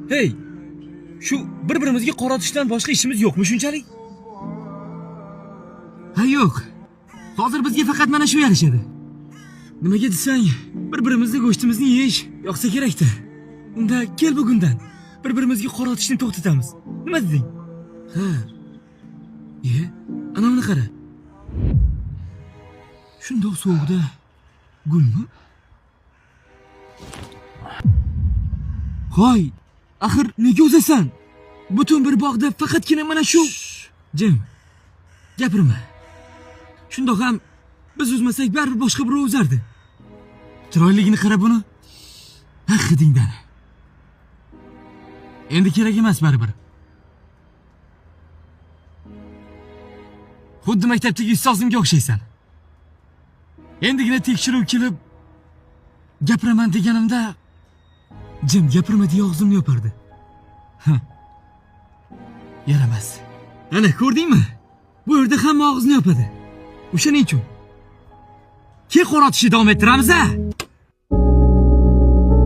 Hey, shu bir-birimizga qoratishdan boshqa ishimiz yo'qmi shunchalik? Ha yo'q. Hozir bizga faqat mana shu yarashadi. Nimaga desang, bir-birimizning go'shtimizni yeyish yoqsa kerak-da. Unda kel bugundan bir-birimizga qoratishni to'xtatamiz. Nima deding? Ha. Ana buni qara. Shundoq sovuqda gulmi? Hoy, axir nega o'zasan? Butun bir bog'da faqatgina mana shu. Jim, gapirma. Shundoq ham biz uzmasak baribir boshqa birov uzardi. Chiroyligini qara buni. Haqidingdan. Endi kerak emas baribir. Xuddi maktabdagi ustozimga o'xshaysan. Endigina tekshiruv kelib gapiraman deganimda Jim gapirma deya og'zimni yopardi. Yaramas. Ana ko'rdingmi? Bu yerda hamma og'izni yopadi. O'shaning uchun. Ke qoratishni davom ettiramiz-a?